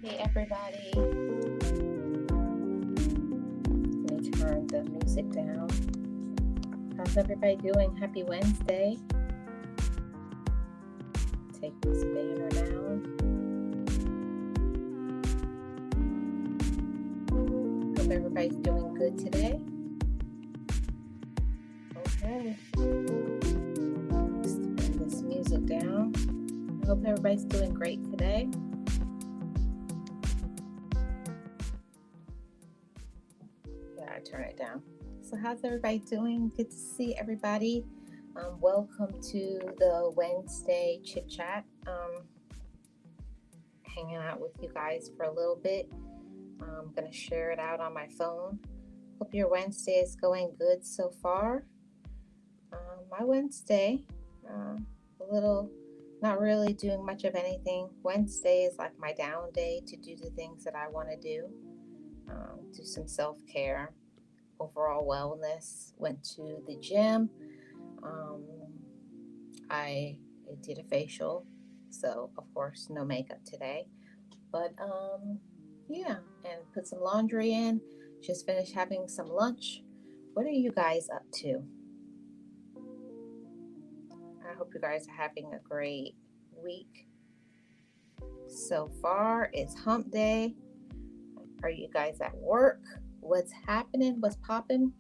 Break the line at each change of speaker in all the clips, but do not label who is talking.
Hey everybody, let me turn the music down. How's everybody doing? Happy Wednesday. Take this banner down. Hope everybody's doing good today. Okay. Let's turn this music down. I hope everybody's doing great today. I turn it down. So how's everybody doing? Good to see everybody. Welcome to the Wednesday chit chat. Hanging out with you guys for a little bit. I'm gonna share it out on my phone. Hope your Wednesday is going good so far. My Wednesday, a little, not really doing much of anything. Wednesday is like my down day to do the things that I want to do some self-care, overall wellness. Went to the gym. I did a facial, so of course no makeup today, but yeah, and put some laundry in. Just finished having some lunch. What are you guys up to? I hope you guys are having a great week so far. It's hump day. Are you guys at work? What's happening? What's popping?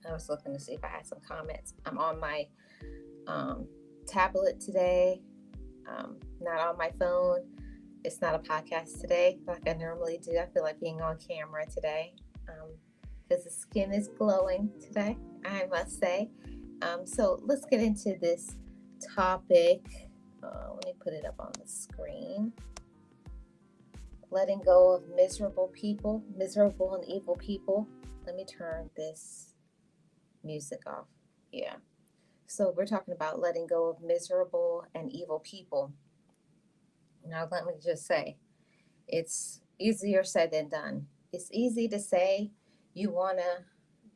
I was looking to see if I had some comments. I'm on my tablet today, not on my phone. It's not a podcast today like I normally do. I feel like being on camera today because the skin is glowing today, I must say. So let's get into this topic. Let me put it up on the screen. Letting go of miserable people, miserable and evil people. Let me turn this music off. Yeah. So we're talking about letting go of miserable and evil people. Now, let me just say, it's easier said than done. It's easy to say you want to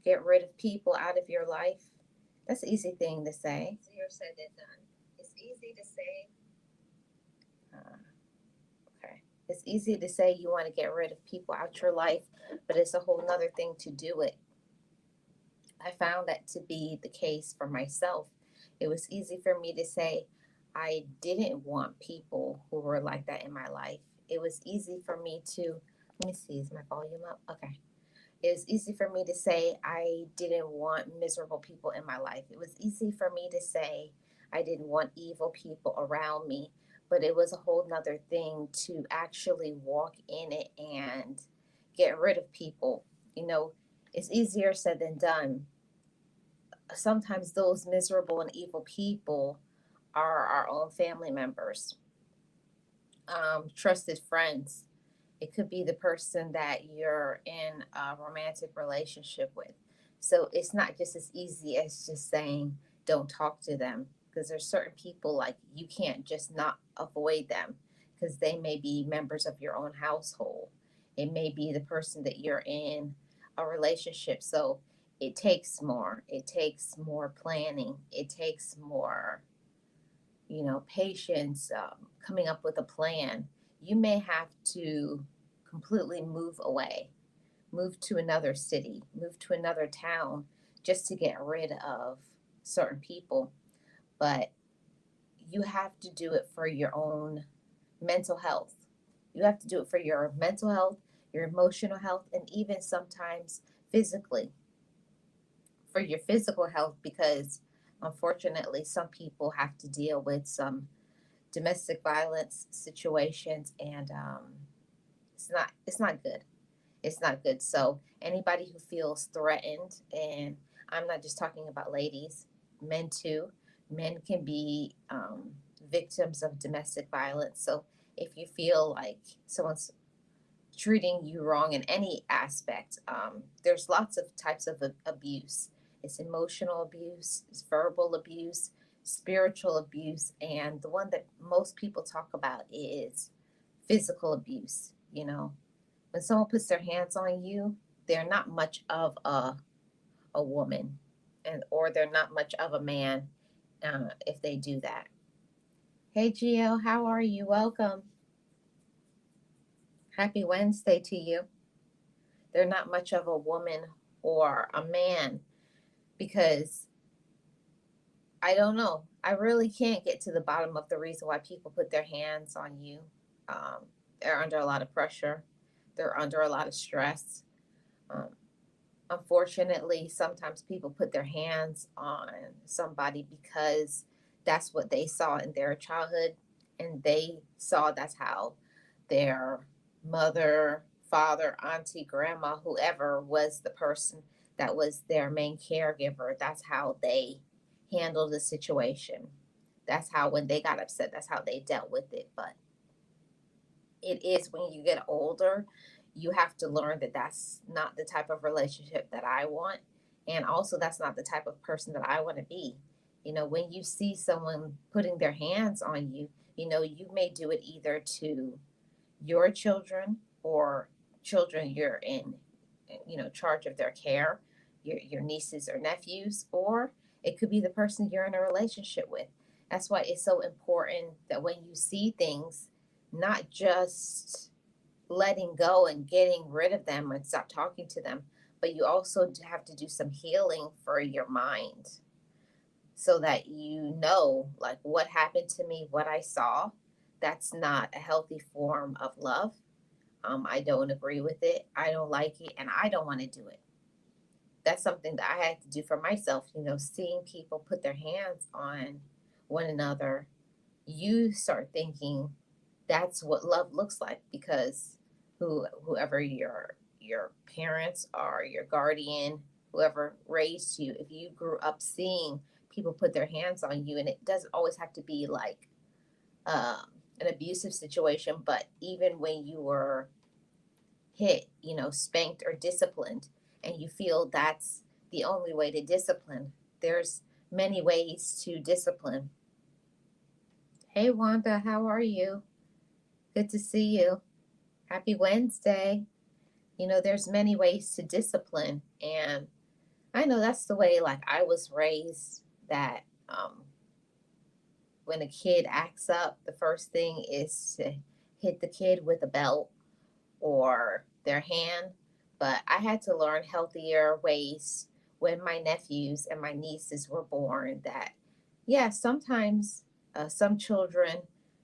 get rid of people out of your life. That's an easy thing to say. Easier said than done. It's easy to say. Okay. It's easy to say you want to get rid of people out your life, but it's a whole nother thing to do it. I found that to be the case for myself. It was easy for me to say I didn't want people who were like that in my life. It was easy for me to, let me see, is my volume up? Okay. It was easy for me to say I didn't want miserable people in my life. It was easy for me to say I didn't want evil people around me, but it was a whole nother thing to actually walk in it and get rid of people. You know, it's easier said than done. Sometimes those miserable and evil people are our own family members, trusted friends. It could be the person that you're in a romantic relationship with. So it's not just as easy as just saying, don't talk to them. Because there's certain people like you can't just not avoid them because they may be members of your own household. It may be the person that you're in a relationship. So it takes more. It takes more planning. It takes more, patience, coming up with a plan. You may have to completely move away, move to another city, move to another town just to get rid of certain people. But you have to do it for your own mental health. You have to do it for your mental health, your emotional health, and even sometimes physically, for your physical health, because unfortunately, some people have to deal with some domestic violence situations, and it's not good. It's not good. So anybody who feels threatened, and I'm not just talking about ladies, men too. Men can be victims of domestic violence. So if you feel like someone's treating you wrong in any aspect, there's lots of types of abuse. It's emotional abuse, it's verbal abuse, spiritual abuse, and the one that most people talk about is physical abuse. When someone puts their hands on you, they're not much of a woman, or they're not much of a man if they do that. Hey, Gio, how are you? Welcome. Happy Wednesday to you. They're not much of a woman or a man because I don't know. I really can't get to the bottom of the reason why people put their hands on you. Um, they're under a lot of pressure, they're under a lot of stress. Um, Unfortunately, sometimes people put their hands on somebody because that's what they saw in their childhood, and they saw that's how their mother, father, auntie, grandma, whoever was the person that was their main caregiver, that's how they handled the situation. That's how, when they got upset, that's how they dealt with it. But it is when you get older, you have to learn that that's not the type of relationship that I want. And also, that's not the type of person that I want to be. When you see someone putting their hands on you, you may do it either to your children or children you're in, charge of their care, your nieces or nephews, or it could be the person you're in a relationship with. That's why it's so important that when you see things, not just letting go and getting rid of them and stop talking to them, but you also have to do some healing for your mind so that like what happened to me, what I saw, that's not a healthy form of love. I don't agree with it. I don't like it, and I don't want to do it. That's something that I had to do for myself. Seeing people put their hands on one another, you start thinking that's what love looks like, because whoever your parents or your guardian, whoever raised you, if you grew up seeing people put their hands on you, and it doesn't always have to be like um, an abusive situation, but even when you were hit, spanked or disciplined, and you feel that's the only way to discipline, there's many ways to discipline. Hey Wanda, how are you? Good to see you. Happy Wednesday. There's many ways to discipline, and I know that's the way like I was raised, that when a kid acts up, the first thing is to hit the kid with a belt or their hand. But I had to learn healthier ways when my nephews and my nieces were born. That, yeah, sometimes some children,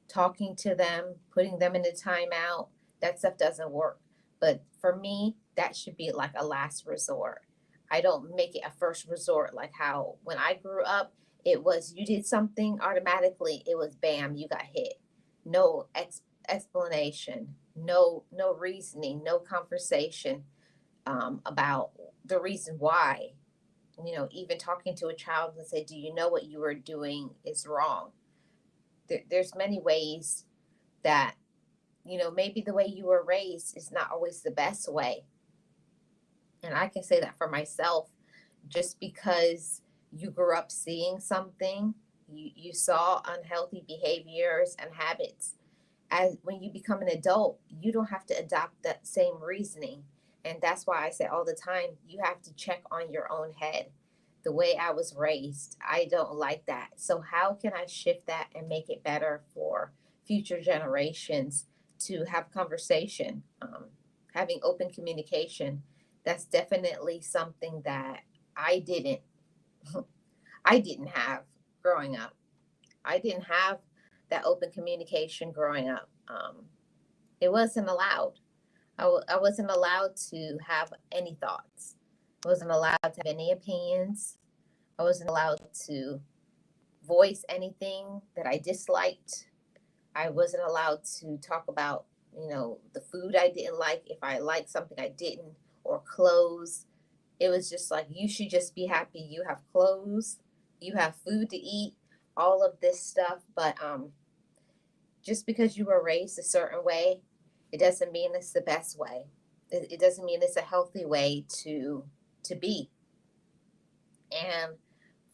talking to them, putting them in a timeout, that stuff doesn't work. But for me, that should be like a last resort. I don't make it a first resort, like how when I grew up, it was you did something automatically, it was bam, you got hit. No explanation, no reasoning, no conversation about the reason why. Even talking to a child and say, do you know what you are doing is wrong? There's many ways that, maybe the way you were raised is not always the best way. And I can say that for myself. Just because you grew up seeing something, you saw unhealthy behaviors and habits, as when you become an adult, you don't have to adopt that same reasoning. And that's why I say all the time, you have to check on your own head. The way I was raised, I don't like that. So how can I shift that and make it better for future generations to have conversation, having open communication? That's definitely something that I didn't I didn't have growing up. I didn't have that open communication growing up. It wasn't allowed. I wasn't allowed to have any thoughts. I wasn't allowed to have any opinions. I wasn't allowed to voice anything that I disliked. I wasn't allowed to talk about, the food I didn't like, if I liked something I didn't, or clothes. It was just like, you should just be happy you have clothes, you have food to eat, all of this stuff. But just because you were raised a certain way, it doesn't mean it's the best way. It doesn't mean it's a healthy way to be. And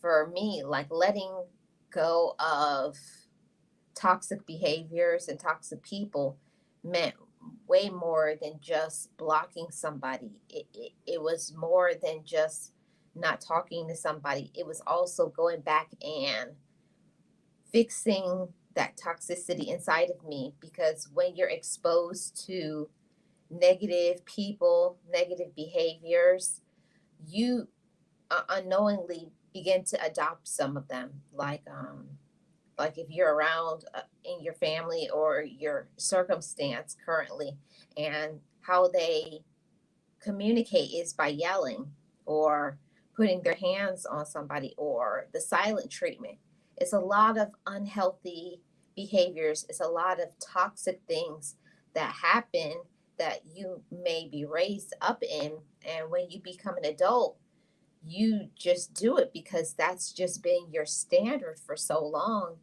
for me, like letting go of toxic behaviors and toxic people meant way more than just blocking somebody. It was more than just not talking to somebody. It was also going back and fixing that toxicity inside of me, because when you're exposed to negative people, negative behaviors, you unknowingly begin to adopt some of them. Like if you're around in your family or your circumstance currently, and how they communicate is by yelling or putting their hands on somebody or the silent treatment. It's a lot of unhealthy behaviors. It's a lot of toxic things that happen that you may be raised up in. And when you become an adult, you just do it because that's just been your standard for so long.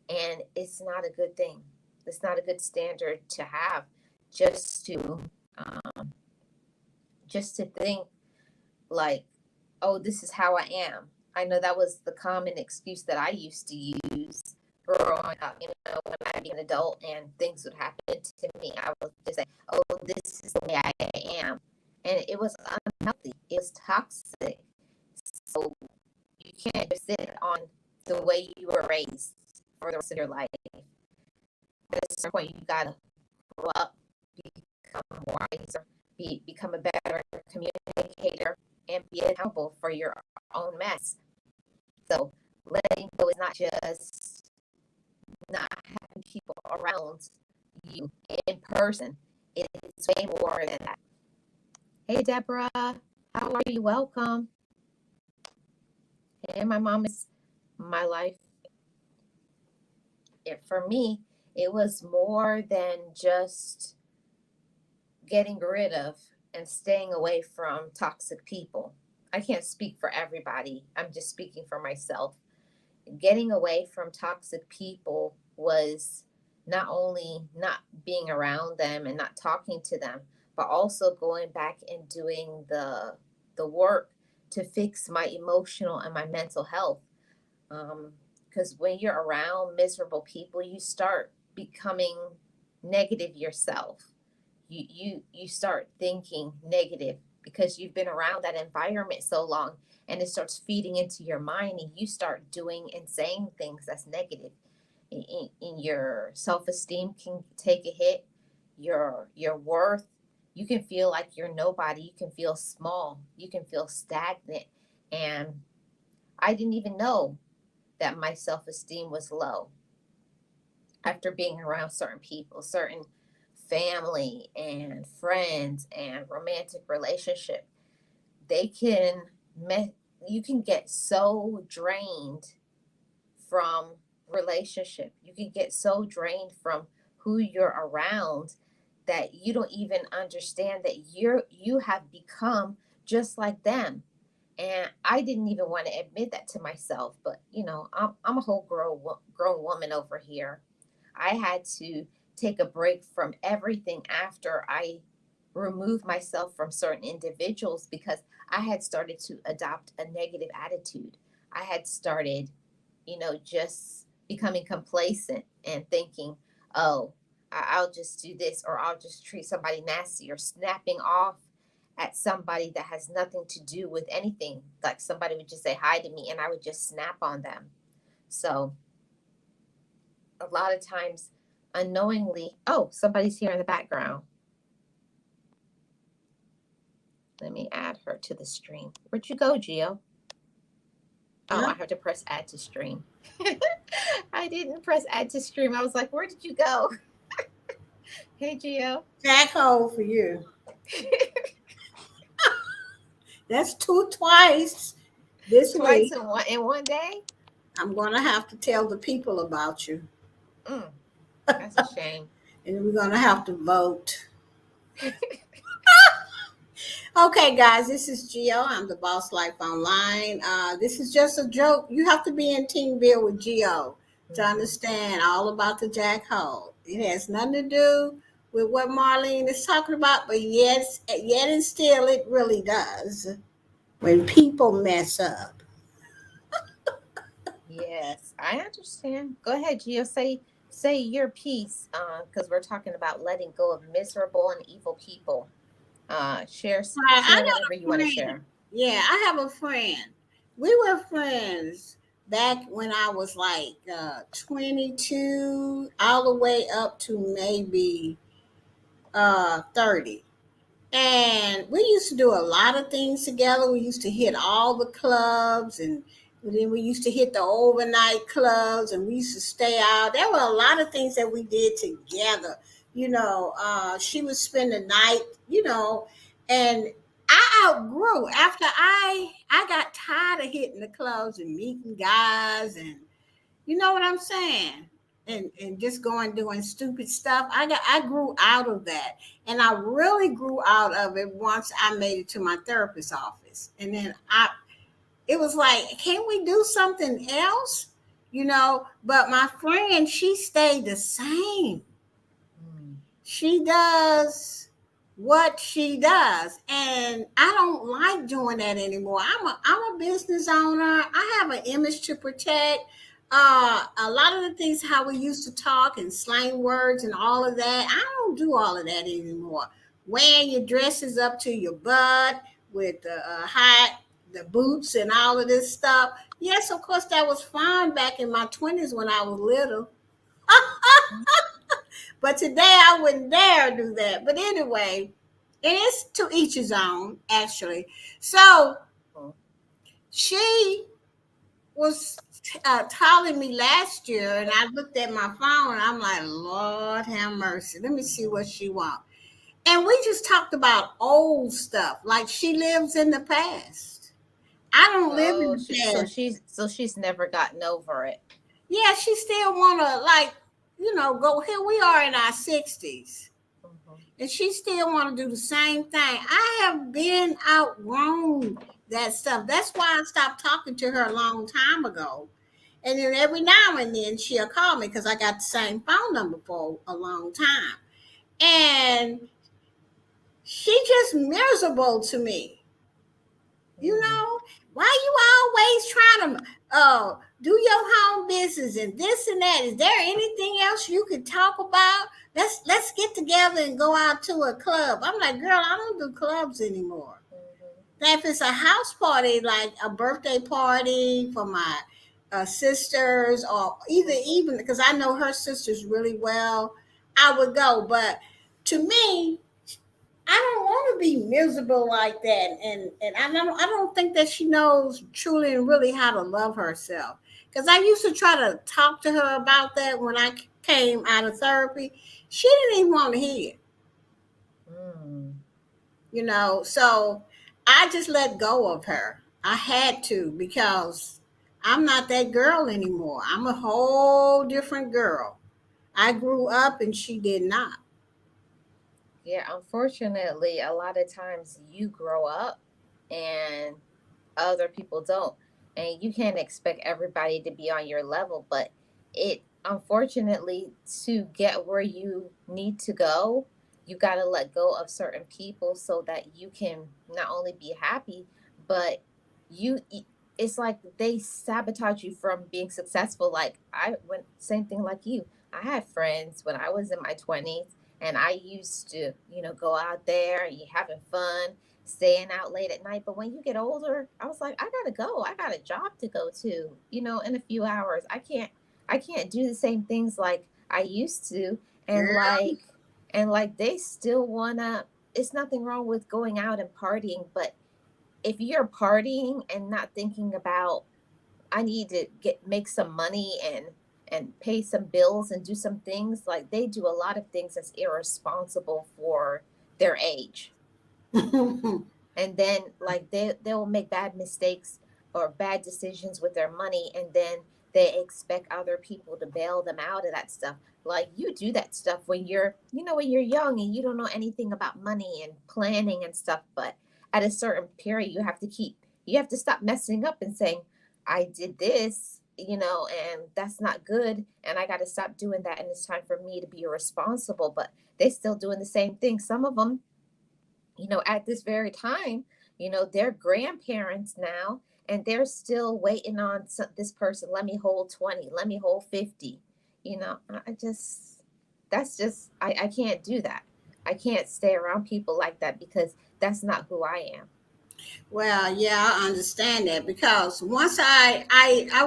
And it's not a good thing. It's not a good standard to have, just to um, just to think like, oh, this is how I am. I know that was the common excuse that I used to use growing up. When I'd be an adult and things would happen to me, I would just say, oh, this is the way I am. And it was unhealthy, it was toxic. So you can't just sit on the way you were raised for the rest of your life. At a certain point, you gotta grow up, become wiser, become a better communicator, and be accountable for your own mess. So letting go is not just not having people around you in person. It's way more than that. Hey, Deborah, how are you? Welcome. Hey, my mom is my life. For me, it was more than just getting rid of and staying away from toxic people. I can't speak for everybody. I'm just speaking for myself. Getting away from toxic people was not only not being around them and not talking to them, but also going back and doing the work to fix my emotional and my mental health. Because when you're around miserable people, you start becoming negative yourself. You start thinking negative because you've been around that environment so long, and it starts feeding into your mind, and you start doing and saying things that's negative. In your self-esteem can take a hit, your worth. You can feel like you're nobody. You can feel small. You can feel stagnant. And I didn't even know that my self-esteem was low after being around certain people, certain family and friends and romantic relationship. They can you can get so drained from relationship. You can get so drained from who you're around that you don't even understand that you have become just like them. And I didn't even want to admit that to myself, but I'm a whole grown woman over here. I had to take a break from everything after I removed myself from certain individuals because I had started to adopt a negative attitude. I had started, just becoming complacent and thinking, oh, I'll just do this, or I'll just treat somebody nasty, or snapping off at somebody that has nothing to do with anything. Like somebody would just say hi to me and I would just snap on them. So a lot of times unknowingly, oh, somebody's here in the background. Let me add her to the stream. Where'd you go, Gio? Oh, I have to press add to stream. I didn't press add to stream. I was like, where did you go? Hey, Gio.
Jack hole for you. That's twice this
Twice
week.
in one day?
I'm going to have to tell the people about you.
That's a shame.
And we're going to have to vote. Okay, guys, this is Gio. I'm the Boss Life Online. This is just a joke. You have to be in Teamville with Gio to understand all about the Jack hole. It has nothing to do with what Marlene is talking about, but yet and still it really does when people mess up.
Yes, I understand. Go ahead, Gio. Say your piece, because we're talking about letting go of miserable and evil people. Share
Right, I
share
got
whatever you
a
want to
friend.
share.
Yeah, I have a friend. We were friends back when I was like 22, all the way up to maybe 30. And we used to do a lot of things together. We used to hit all the clubs, and then we used to hit the overnight clubs, and we used to stay out. There were a lot of things that we did together. She would spend the night, and I outgrew after I got tired of hitting the clubs and meeting guys, and you know what I'm saying? And just going doing stupid stuff. I grew out of that. And I really grew out of it once I made it to my therapist's office. And then it was like, can we do something else? But my friend, she stayed the same.
Mm.
She does what she does, and I don't like doing that anymore. I'm a business owner. I have an image to protect. A lot of the things how we used to talk and slang words and all of that, I don't do all of that anymore. Wearing your dresses up to your butt with the high the boots and all of this stuff. Yes, of course that was fine back in my 20s when I was little. But today I wouldn't dare do that. But anyway, it is to each his own, actually. So
Mm.
she was calling me last year, and I looked at my phone, and I'm like, Lord have mercy. Let me see what she wants. And we just talked about old stuff, like she lives in the past. I don't live in
Oh,
the
so
past.
she's never gotten over it.
Yeah, she still wanna like, go here. We are in our 60s.
Hmm.
And she still want to do the same thing. I have been outgrown that stuff. That's why I stopped talking to her a long time ago. And then every now and then she'll call me because I got the same phone number for a long time. And she just miserable to me. You
Mm.
know, why you always trying to do your home business and this and that? Is there anything else you could talk about? Let's get together and go out to a club. I'm like, girl, I don't do clubs anymore.
Hmm.
Now, if it's a house party, like a birthday party for my sisters, or either
Hmm.
even because I know her sisters really well, I would go. But to me, I don't want to be miserable like that, and I don't think that she knows truly and really how to love herself. Because I used to try to talk to her about that when I came out of therapy. She didn't even want to hear it,
Mm.
So I just let go of her. I had to because I'm not that girl anymore. I'm a whole different girl. I grew up and she did not.
Yeah, unfortunately, a lot of times you grow up and other people don't. And you can't expect everybody to be on your level, but it unfortunately to get where you need to go, you got to let go of certain people so that you can not only be happy, but you it's like they sabotage you from being successful. Like I went same thing like you. I had friends when I was in my 20s and I used to, go out there and you having fun, staying out late at night. But when you get older, I was like, I gotta go. I got a job to go to, in a few hours. I can't do the same things like I used to. And
Girl.
like they still wanna it's nothing wrong with going out and partying, but if you're partying and not thinking about I need to make some money and pay some bills and do some things, like they do a lot of things that's irresponsible for their age. And then like they'll make bad mistakes or bad decisions with their money, and then they expect other people to bail them out of that stuff. Like you do that stuff when you're young and you don't know anything about money and planning and stuff, but at a certain period you have to stop messing up and saying I did this, and that's not good, and I got to stop doing that, and it's time for me to be responsible. But they still doing the same thing. Some of them, at this very time, they're grandparents now and they're still waiting on this person. Let me hold 20, let me hold 50. I just, that's just, I can't do that. I can't stay around people like that because that's not who I am.
Well, yeah, I understand that because once I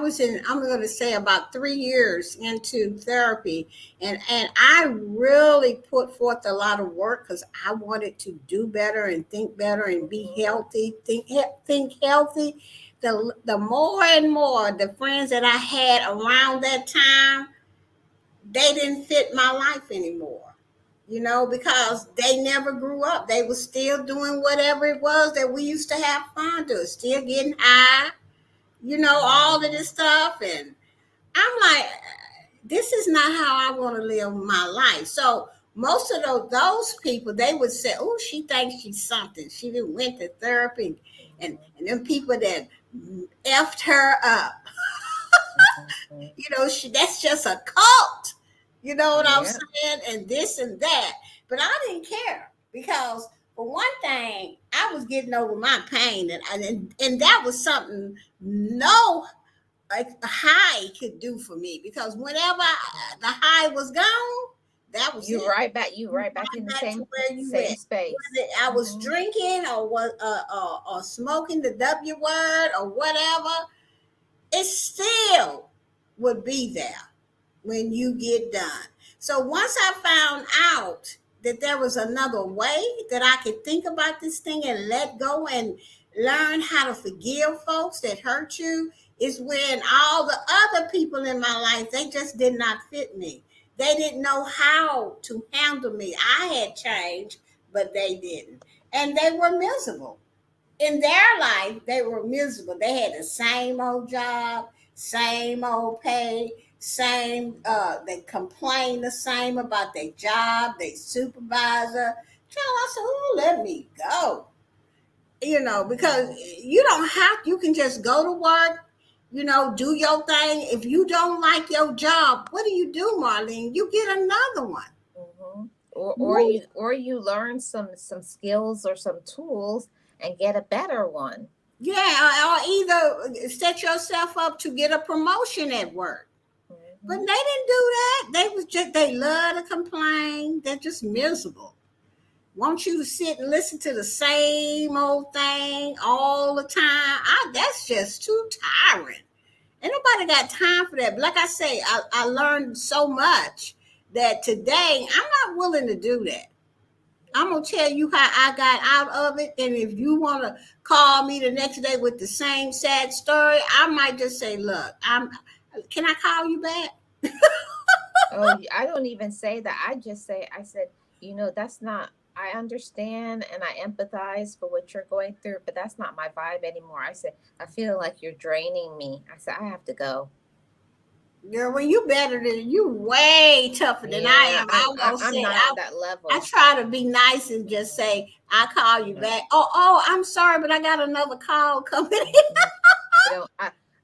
was in, I'm going to say about 3 years into therapy, and I really put forth a lot of work because I wanted to do better and think better and be
Mhm.
healthy, think healthy. The more and more the friends that I had around that time, they didn't fit my life anymore. Because they never grew up. They were still doing whatever it was that we used to have fun doing, still getting high, all of this
Mhm.
stuff. And I'm like, this is not how I want to live my life. So most of those people, they would say, oh, she thinks she's something. She didn't went to therapy. And them people that effed her up,
Mhm.
that's just a cult. You know what I'm
Yeah.
saying? And this and that. But I didn't care because for one thing, I was getting over my pain, and that was something no like a high could do for me because whenever
Mhm.
the high was gone, that was
You
it.
right back. You
You
right back in
right
the
back to
same
where you
same
went.
space.
Whether I was
Mhm.
drinking or was or smoking the W word or whatever, it still would be there when you get done. So once I found out that there was another way that I could think about this thing and let go and learn how to forgive folks that hurt you, is when all the other people in my life, they just did not fit me. They didn't know how to handle me. I had changed, but they didn't. And they were miserable in their life. They were miserable. They had the same old job, same old pay, same they complained the same about their job, their supervisor. So I said, oh, let me go. Because
Mhm.
you don't have, you can just go to work, do your thing. If you don't like your job, what do, Marlene? You get another one.
Mhm. Or
Move.
you learn some skills or some tools and get a better one.
Yeah, or either set yourself up to get a promotion at work. But they
Mhm.
didn't do that. They love to complain. They're just miserable. Want you to sit and listen to the same old thing all the time. That's just too tiring. Ain't nobody got time for that. But like I say, I learned so much that today I'm not willing to do that. I'm gonna tell you how I got out of it, and if you want to call me the next day with the same sad story, I might just say, "Look, I'm. Can I call you back?"
Oh, I don't even say that. I just say, I said, that's not, I understand and I empathize for what you're going through, but that's not my vibe anymore. I said, I feel like you're draining me. I said, I have to go.
Girl, when you better than you, way tougher than I
Yeah,
am. I won't
I'm
say.
not
I
on that
I
level.
try to be nice and just say, "I'll call you
Yeah.
back." Oh, I'm sorry, but I got another call coming in.
Mhm.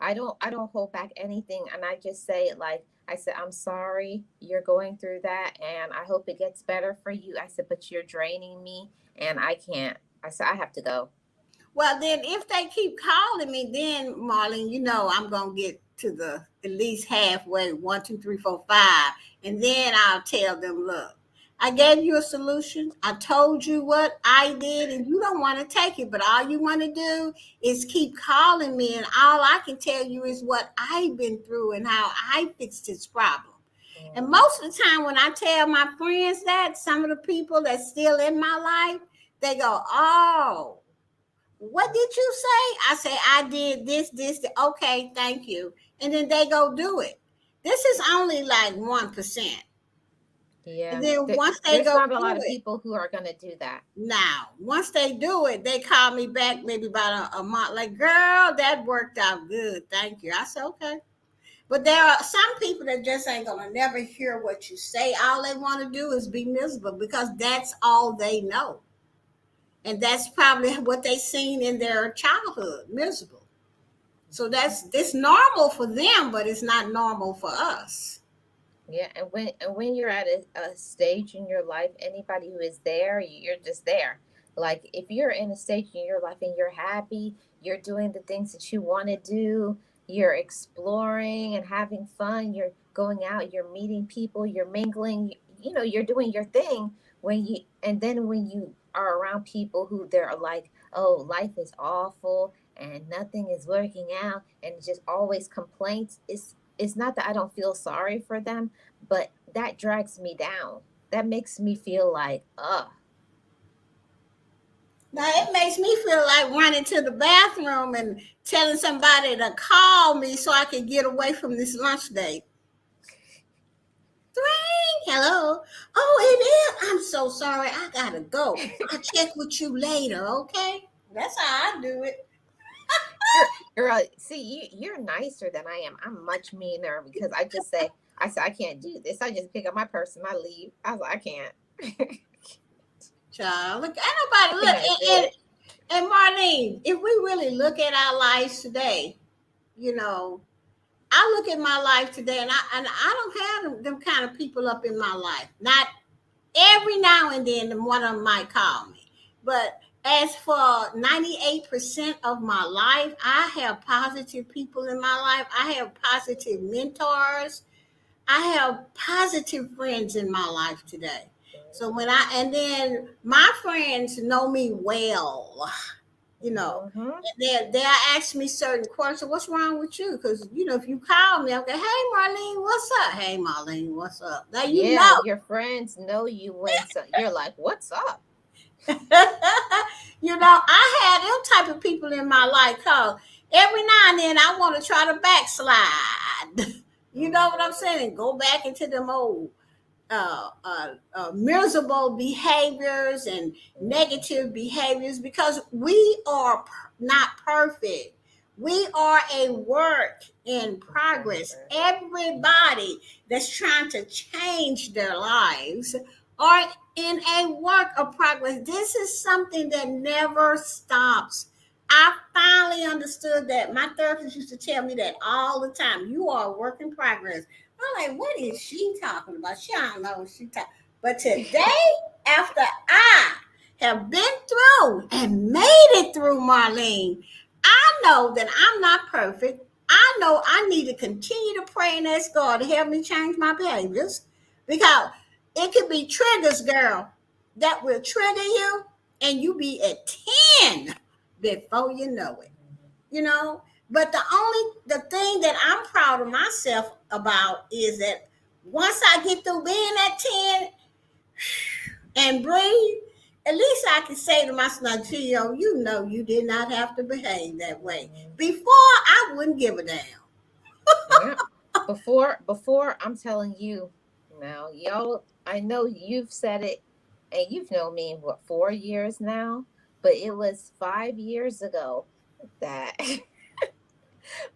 I don't I don't hold back anything, and I just say it like I said, I'm sorry you're going through that and I hope it gets better for you. I said, but you're draining me and I can't. I said, I have to go.
Well, then if they keep calling me, then Marlene, I'm gonna get to the at least halfway, 1, 2, 3, 4, 5, and then I'll tell them, look, I gave you a solution. I told you what I did, and you don't want to take it, but all you want to do is keep calling me, and all I can tell you is what I've been through and how I fixed this problem. And
Mm,
most of the time, when I tell my friends that, some of the people that's still in my life, they go, "Oh, what did you say?" I say, "I did this. Okay, thank you." And then they go do it. This is only like 1%. And
yeah.
then once they
There's
go
not a
do
lot of
it,
people who are going to do that.
now, once they do it, they call me back maybe about a month, like, girl, that worked out good. Thank you. I said, okay. But there are some people that just ain't going to never hear what you say. All they want to do is be miserable because that's all they know. And that's probably what they seen in their childhood, miserable. So that's this normal for them, but it's not normal for us.
Yeah, and when you're at a stage in your life, anybody who is there, you're just there. Like if you're in a stage in your life and you're happy, you're doing the things that you want to do, you're exploring and having fun, you're going out, you're meeting people, you're mingling, you're doing your thing. When you and then when you are around people who they're like, oh, life is awful and nothing is working out and just always complaints, it's not that I don't feel sorry for them, but that drags me down. That makes me feel like,
Now it makes me feel like running to the bathroom and telling somebody to call me so I can get away from this lunch date. Hello. Oh, it is. I'm so sorry. I gotta go. I'll check with you later, okay? That's how I do it.
girl, see, you're nicer than I am. I'm much meaner because I just say, I say I can't do this. I just pick up my purse and I leave. I was like, I can't.
Child, look, ain't
I
nobody look.
cannot do it.
And Marlene, if we really look at our lives today, you know, I look at my life today, and I don't have them kind of people up in my life. Not every now and then, one of them might call me, but as for 98% of my life, I have positive people in my life. I have positive mentors. I have positive friends in my life today. So and then my friends know me well, you know,
Mm-hmm.
they'll ask me certain questions. What's wrong with you? Because, if you call me, I'll go, hey, Marlene, what's up? Hey, Marlene, what's up? Now,
Yeah, your friends know you when so you're like, what's up?
I had them type of people in my life cause every now and then I want to try to backslide. You know what I'm saying? And go back into them old miserable behaviors and negative behaviors because we are not perfect. We are a work in progress. Everybody that's trying to change their lives are in a work of progress. This is something that never stops. I finally understood that. My therapist used to tell me that all the time. You are a work in progress. I'm like, what is she talking about? She don't know what she talking. But today, after I have been through and made it through, Marlene, I know that I'm not perfect. I know I need to continue to pray and ask God to help me change my behaviors because it could be triggers, girl, that will trigger you and you be at 10 before you know it, you know. But the thing that I'm proud of myself about is that once I get through being at 10 and breathe, at least I can say to myself, Gio, you know you did not have to behave that way. Before I wouldn't give a damn.
Yeah. Before I'm telling you now, y'all, I know you've said it and you've known me what 4 years now, but it was 5 years ago that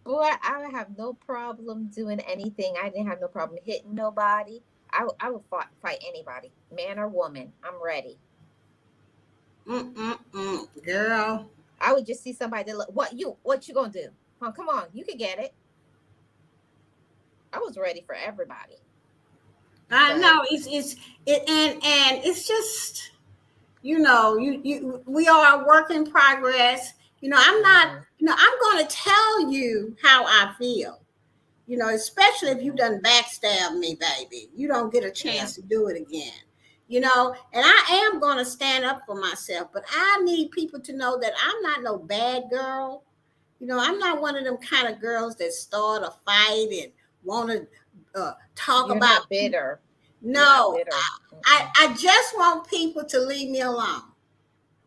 boy, I would have no problem doing anything. I didn't have no problem hitting nobody. I would fight anybody, man or woman. I'm ready.
Girl.
I would just see somebody that look, what you gonna do? Huh, come on, you can get it. I was ready for everybody.
I
But
know and it's just we are a work in progress. I'm not,
mhm,
I'm going to tell you how I feel. Especially if you done backstab me, baby. You don't get a
yeah,
chance to do it again. And I am going to stand up for myself, but I need people to know that I'm not no bad girl. I'm not one of them kind of girls that start a fight and want to talk
you're
about
not
people.
bitter. You're not
No,
bitter.
I just want people to leave me alone.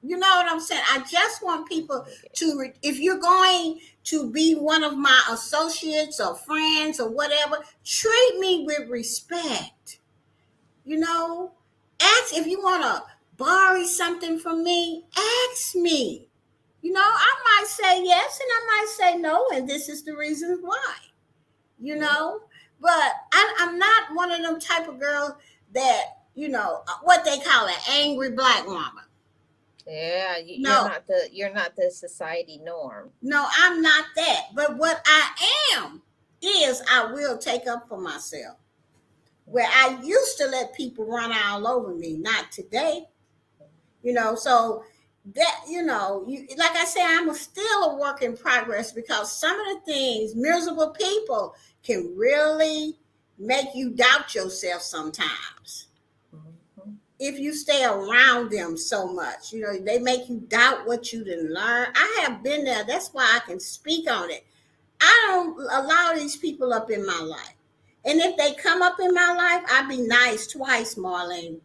You know what I'm saying? I just want people to, if you're going to be one of my associates or friends or whatever, treat me with respect. You know, ask if you want to borrow something from me, ask me. I might say yes and I might say no, and this is the reason why, you
Yeah,
know, but I'm not one of them type of girls that, what they call an angry black woman.
yeah.
No,
You're not the society norm.
No, I'm not that. But what I am is I will take up for myself. Where I used to let people run all over me, not today. So that like I say, still a work in progress because some of the things miserable people can really make you doubt yourself sometimes.
Mhm.
if you stay around them so much. You know, they make you doubt what you didn't learn. I have been there. That's why I can speak on it. I don't allow these people up in my life. And if they come up in my life, I be nice twice, Marlene. And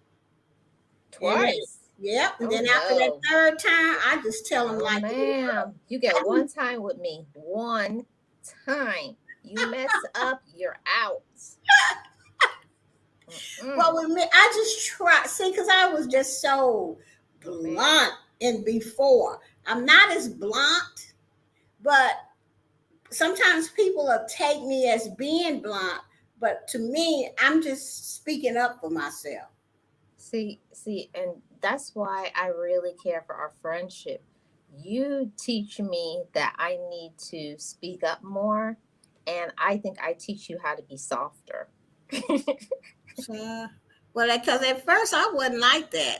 then,
Twice.
yep. And
Oh
then after that
no.
third time, I just tell them
Oh
like it is.
ma'am. You get one time with me. One time. You mess up, you're out.
Well,
Mm-mm.
with me, I just try. See, because I was just so
No ma'am.
blunt in before. I'm not as blunt, but sometimes people will take me as being blunt. But to me, I'm just speaking up for myself.
See, and that's why I really care for our friendship. You teach me that I need to speak up more, and I think I teach you how to be softer.
So, well, because at first I wasn't like that.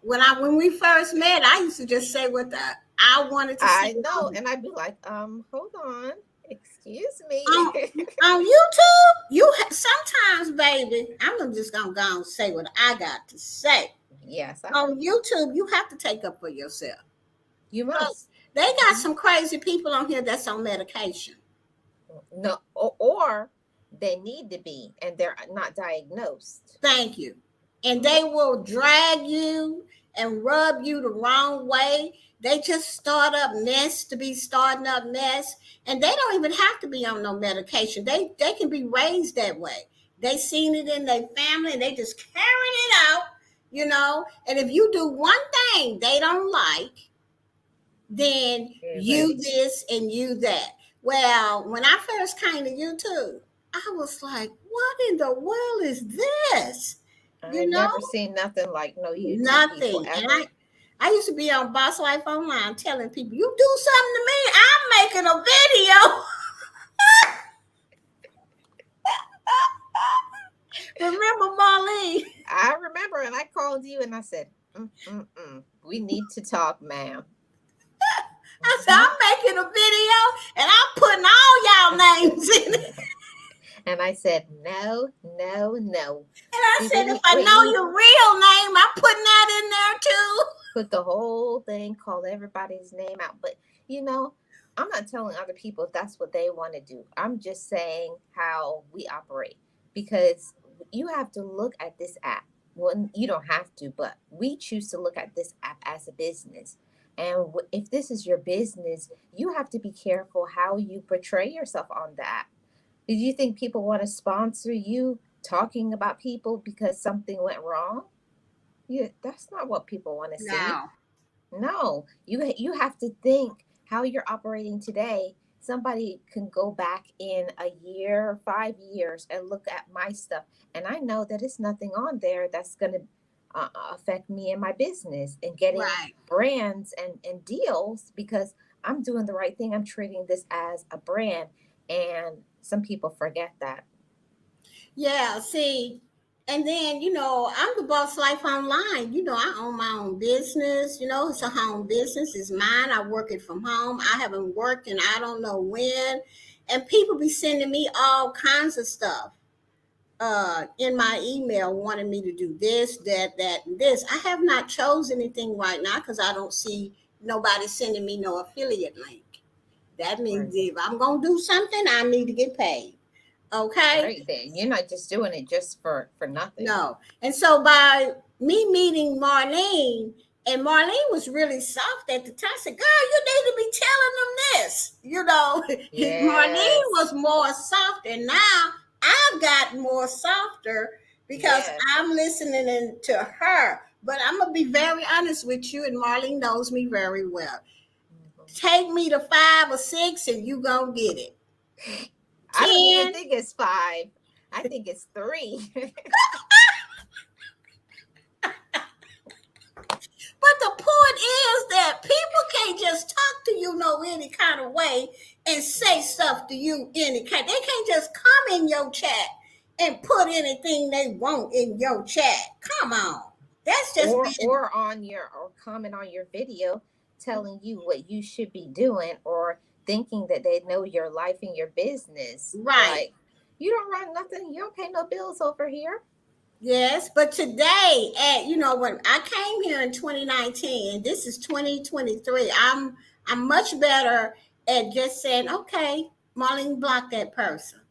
When we first met, I used to just say what I wanted to say
I know, and I'd be like, hold on, excuse me.
on, on YouTube. Sometimes, baby, I'm just gonna go and say what I got to say.
Yes, I know.
On YouTube, you have to take up for yourself.
You
Look,
must.
they got
Mhm.
some crazy people on here that's on medication.
No, or they need to be, and they're not diagnosed.
Thank you. And
Mhm.
they will drag you and rub you the wrong way. They just start up mess to be starting up mess. And they don't even have to be on no medication. They can be raised that way. They seen it in their family and they just carrying it out, you know. And if you do one thing they don't like, then
Get
you
ready.
this and you that. Well, when I first came to YouTube, I was like, what in the world is this?
I
You
ain't
know,
never seen nothing like no YouTube people
nothing. And
ever.
I used to be on Boss Life Online telling people, you do something to me, I'm making a video. Remember Marlene?
I remember, and I called you and I said, we need to talk, ma'am.
I said,
Mhm.
I'm making a video and I'm putting all y'all names in it.
And I said, no, no, no.
And I
See,
said, if I
we
know
need
your real name, I'm putting that in there too.
put the whole thing, call everybody's name out. But you know, I'm not telling other people if that's what they want to do. I'm just saying how we operate because you have to look at this app. Well, you don't have to, but we choose to look at this app as a business. And if this is your business, you have to be careful how you portray yourself on the app. Do you think people want to sponsor you talking about people because something went wrong? Yeah, that's not what people want to see.
No.
No, you have to think how you're operating today. Somebody can go back in a year, 5 years, and look at my stuff, and I know that it's nothing on there that's going to affect me and my business and getting
Right.
brands and deals because I'm doing the right thing. I'm treating this as a brand, and some people forget that.
Yeah, see, and then, I'm the boss life online. I own my own business. It's a home
Mhm.
business. It's mine. I work it from home. I haven't worked and I don't know when. And people be sending me all kinds of stuff in my email wanting me to do this, that, and this. I have not chose anything right now because I don't see nobody sending me no affiliate link. That means
Right.
if I'm going to do something, I need to get paid. Okay?
Right there. You're not just doing it just for nothing.
No. And so by me meeting Marlene, and Marlene was really soft at the time, I said, girl, you need to be telling them this. Marlene
Yes.
was more soft, and now I've got more softer because
Yes.
I'm listening to her. But I'm going to be very honest with you, and Marlene knows me very well.
Mhm.
Take me to 5 or 6, and you going to get it.
I don't even
10.
think it's five. I think it's three.
But the point is that people can't just talk to you no any kind of way and say stuff to you any kind. They can't just come in your chat and put anything they want in your chat. Come on. That's just being
or comment on your video telling you what you should be doing or thinking that they know your life and your business.
right.
Like you don't run nothing, you don't pay no bills over here.
Yes, but today, at when I came here in 2019, and this is 2023, I'm much better at just saying, okay, Marlene, block that person.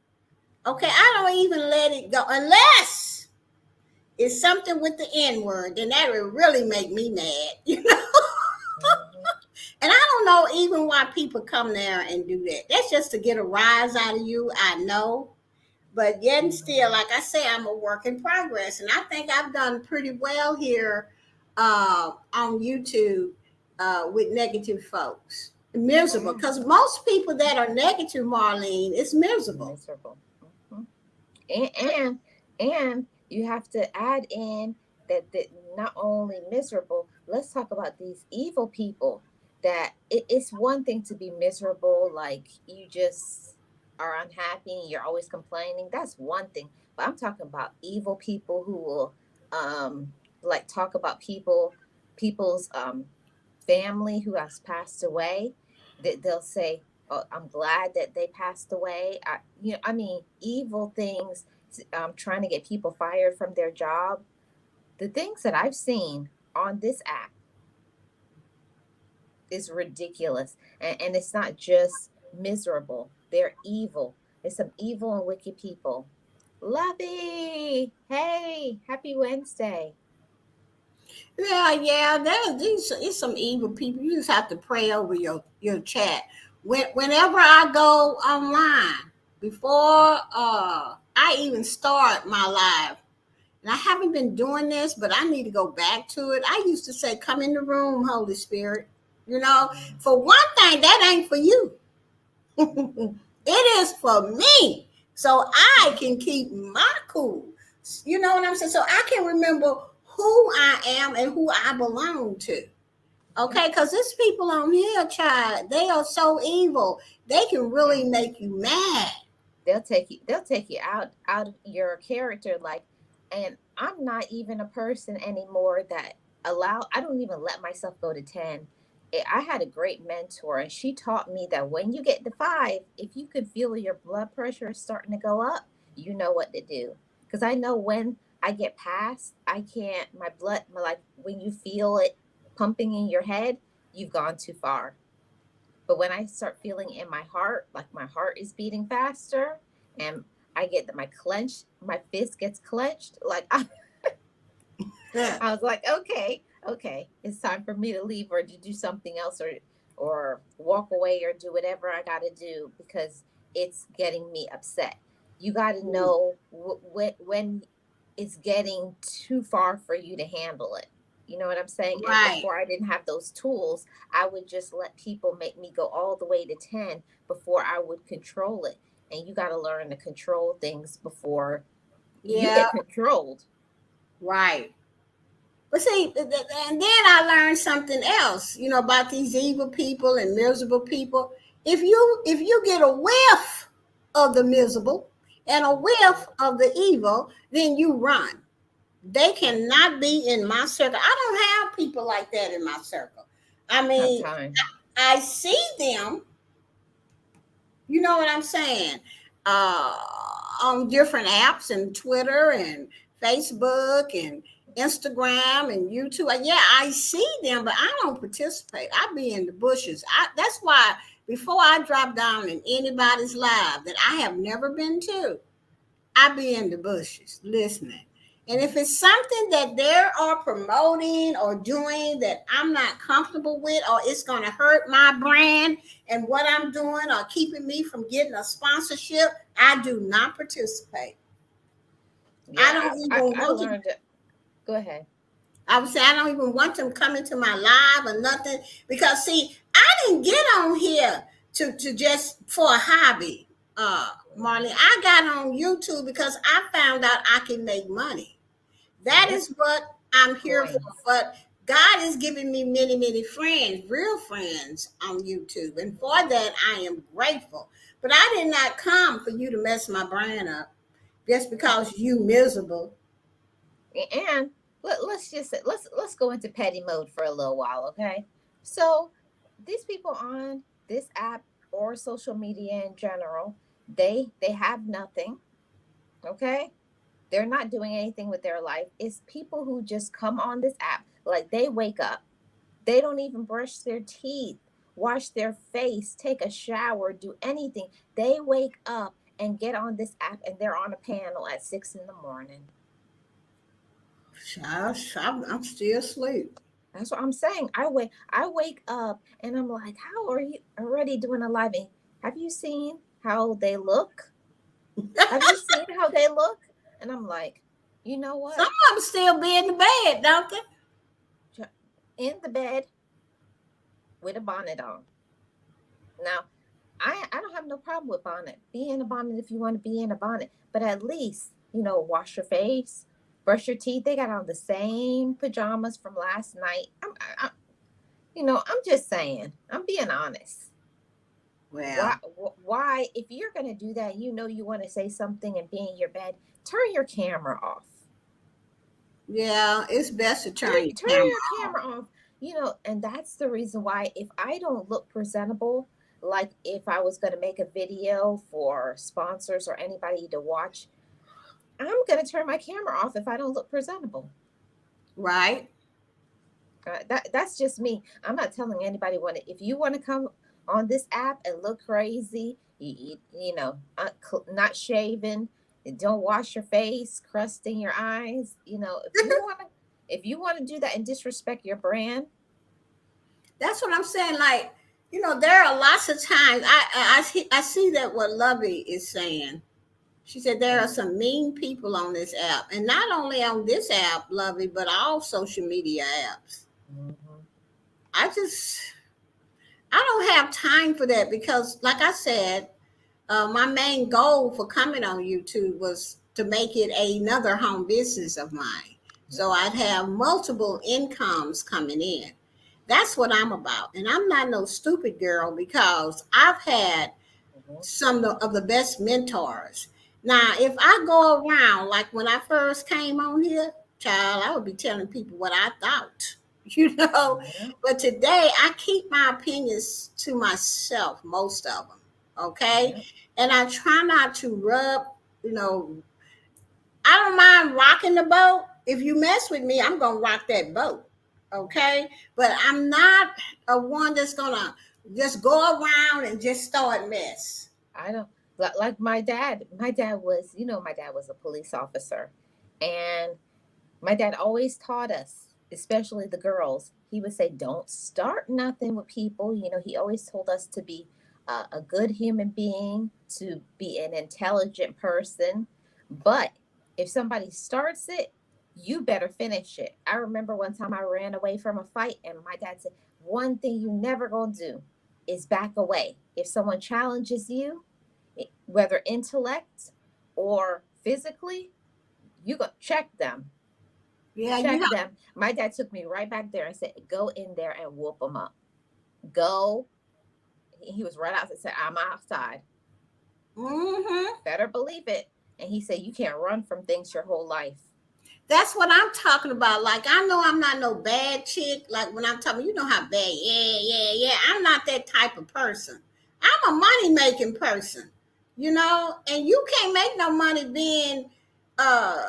Okay, I don't even let it go unless it's something with the N word. Then that would really make me mad.
Mhm.
And I don't know even why people come there and do that. That's just to get a rise out of you. I know. But yet and still,
Mhm.
like I say, I'm a work in progress, and I think I've done pretty well here on YouTube with negative folks. Miserable,
Yeah,
because most people that are negative, Marlene, is miserable.
miserable. Mhm. And you have to add in that not only miserable. Let's talk about these evil people. That it's one thing to be miserable, like you just are unhappy, you're always complaining. That's one thing. But I'm talking about evil people who will like talk about people's family who has passed away. That they'll say, "Oh, I'm glad that they passed away." I mean, evil things. Trying to get people fired from their job. The things that I've seen on this app is ridiculous, and it's not just miserable. They're evil. There's some evil and wicked people. Lovey, hey, happy Wednesday.
Yeah, yeah, these it's some evil people. You just have to pray over your chat. Whenever I go online, before I even start my live, and I haven't been doing this, but I need to go back to it. I used to say, "Come in the room, Holy Spirit." You know,
Mm,
for one thing, that ain't for you. It is for me, so I
mm,
can keep my cool. You know what I'm saying? So I can remember who I am and who I belong to.
mhm.
Okay, because there's people on here, child, they are so evil. They can really
Yeah.
make you mad.
They'll take you out of your character, like, and I'm not even a person anymore that I don't even let myself go to 10. I had a great mentor, and she taught me that when you get to 5, if you could feel your blood pressure is starting to go up, you know what to do. Because I know when I get past, I can't, my blood, like when you feel it pumping in your head, you've gone too far. But when I start feeling in my heart, like my heart is beating faster, and I get that my fist gets clenched, like
Yeah.
I was like, okay, it's time for me to leave or to do something else, or walk away or do whatever I got to do because it's getting me upset. You got to know when it's getting too far for you to handle it. You know what I'm saying? And
Right.
before I didn't have those tools, I would just let people make me go all the way to 10 before I would control it. And you got to learn to control things before you
Yeah,
get controlled.
right. But see, and then I learned something else, about these evil people and miserable people. If you get a whiff of the miserable and a whiff of the evil, then you run. They
Yeah,
cannot be in my circle. I don't have people like that in my circle. I
have
mean,
time.
I see them, you know what I'm saying? Uh, on different apps and Twitter and Facebook and Instagram and YouTube. Yeah, I see them, but I don't participate. I be in the bushes. That's why before I drop down in anybody's live that I have never been to, I be in the bushes listening. And if it's something that they are promoting or doing that I'm not comfortable with, or it's going to hurt my brand and what I'm doing, or keeping me from getting a sponsorship, I do not participate. I
Yeah,
don't
I,
even
I
want to.
learned it. Go ahead.
I would say I don't even want them coming to my live or nothing because see, I didn't get on here to just for a hobby, Marley.
Mhm.
I got on YouTube because I found out I can make money. That
Yep,
is what I'm here for.
coins.
But God is giving me many, many friends, real friends on YouTube. And for that, I am grateful. But I did not come for you to mess my brain up just because you miserable.
And let's go into petty mode for a little while, okay? So these people on this app or social media in general, they have nothing, okay? They're not doing anything with their life. It's people who just come on this app, like they wake up, they don't even brush their teeth, wash their face, take a shower, do anything. They wake up and get on this app and they're on a panel at 6 in the morning.
I'm still asleep.
That's what I'm saying. I wake up and I'm like, how are you already doing a live? Have you seen how they look? Have you seen how they look? And I'm like, you know
Some
what?
of them still be in the bed, don't they?
In the bed with a bonnet on. Now, I don't have no problem with bonnet. Be in a bonnet if you want to be in a bonnet, but at least wash your face, brush your teeth. They got on the same pajamas from last night. I'm just saying. I'm being honest. Why?
Well,
Why? If you're gonna do that, you want to say something and be in your bed. Turn your camera off.
yeah, it's best to
turn,
turn your
turn
camera
your
off.
camera off. And that's the reason why, if I don't look presentable, like if I was going to make a video for sponsors or anybody to watch, I'm going to turn my camera off if I don't look presentable.
Right?
That's just me. I'm not telling anybody if you want to come on this app and look crazy, not shaven, don't wash your face, crust in your eyes. If you want to do that and disrespect your brand.
That's what I'm saying. Like, there are lots of times I see that what Lovey is saying. She said there are some mean people on this app, and not only on this app, Lovey, but all social media apps.
Mhm.
I just I don't have time for that because, like I said, my main goal for coming on YouTube was to make it another home business of mine. So I'd have multiple incomes coming in. That's what I'm about. And I'm not no stupid girl because I've had
Mhm.
some of the best mentors. Now, if I go around like when I first came on here, child, I would be telling people what I thought, you know.
Yeah.
But today, I keep my opinions to myself, most of them, okay?
Yeah.
And I try not to rub, you know, I don't mind rocking the boat. If you mess with me, I'm going to rock that boat, okay? But I'm not a one that's going to just go around and just start mess.
I don't like my dad. My dad was a police officer, and my dad always taught us, especially the girls. He would say, "Don't start nothing with people." He always told us to be a good human being, to be an intelligent person. But if somebody starts it, you better finish it. I remember one time I ran away from a fight, and my dad said, "One thing you never gonna do is back away. If someone challenges you, whether intellect or physically, you go check them.
Yeah, you
Check
have.
them." My dad took me right back there and said, "Go in there and whoop them up. Go." He was right outside. Said, "I'm outside.
Mm-hmm.
Better believe it." And he said, "You can't run from things your whole life."
That's what I'm talking about. Like, I know I'm not no bad chick. Like, when I'm talking, you know how bad, yeah, yeah, yeah. I'm not that type of person. I'm a money making person, and you can't make no money being uh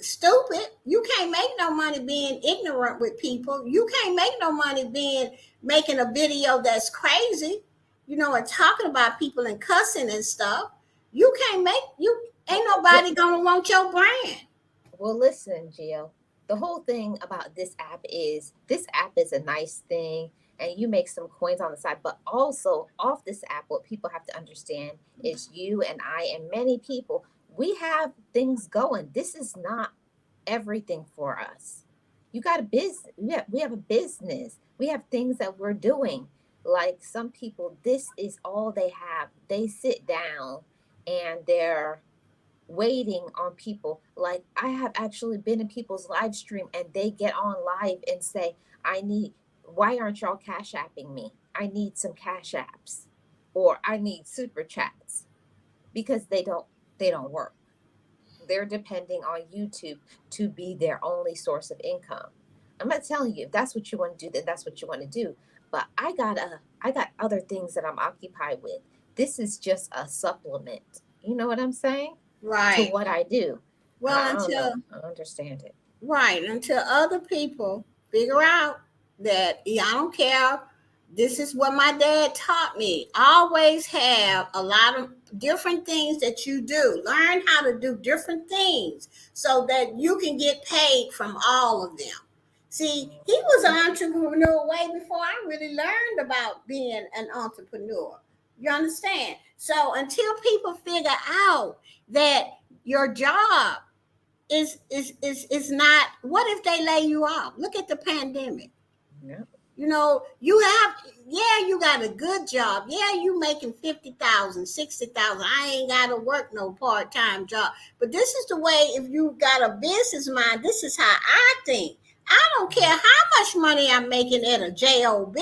stupid. You can't make no money being ignorant with people. You can't make no money being making a video that's crazy, and talking about people and cussing and stuff. You can't make you ain't
Well,
nobody gonna want your brand.
Well, listen, Gio. The whole thing about this app is a nice thing, and you make some coins on the side. But also, off this app, what people have to understand is you and I and many people, we have things going. This is not everything for us. You got a business. We have a business. We have things that we're doing. Like some people, this is all they have. They sit down and they're waiting on people. Like I have actually been in people's live stream and they get on live and say, why aren't y'all cash apping me? I need some cash apps or I need super chats because they don't work. They're depending on YouTube to be their only source of income. I'm not telling you if that's what you want to do, then that's what you want to do. But I got other things that I'm occupied with. This is just a supplement. You know what I'm saying? To
Right.
what I do.
Well,
I don't
until
know. I understand it.
right, until other people figure out that, yeah, I don't care. This is what my dad taught me. Always have a lot of different things that you do. Learn how to do different things so that you can get paid from all of them. See, he was
Mhm.
an entrepreneur way before I really learned about being an entrepreneur. You understand? So until people figure out that your job is not, what if they lay you off? Look at the pandemic.
Yeah.
You know, you have, yeah, you got a good job. Yeah, you making 50,000, 60,000. I ain't gotta work no part-time job. But this is the way, if you got a business mind, this is how I think. I don't care how much money I'm making at a job,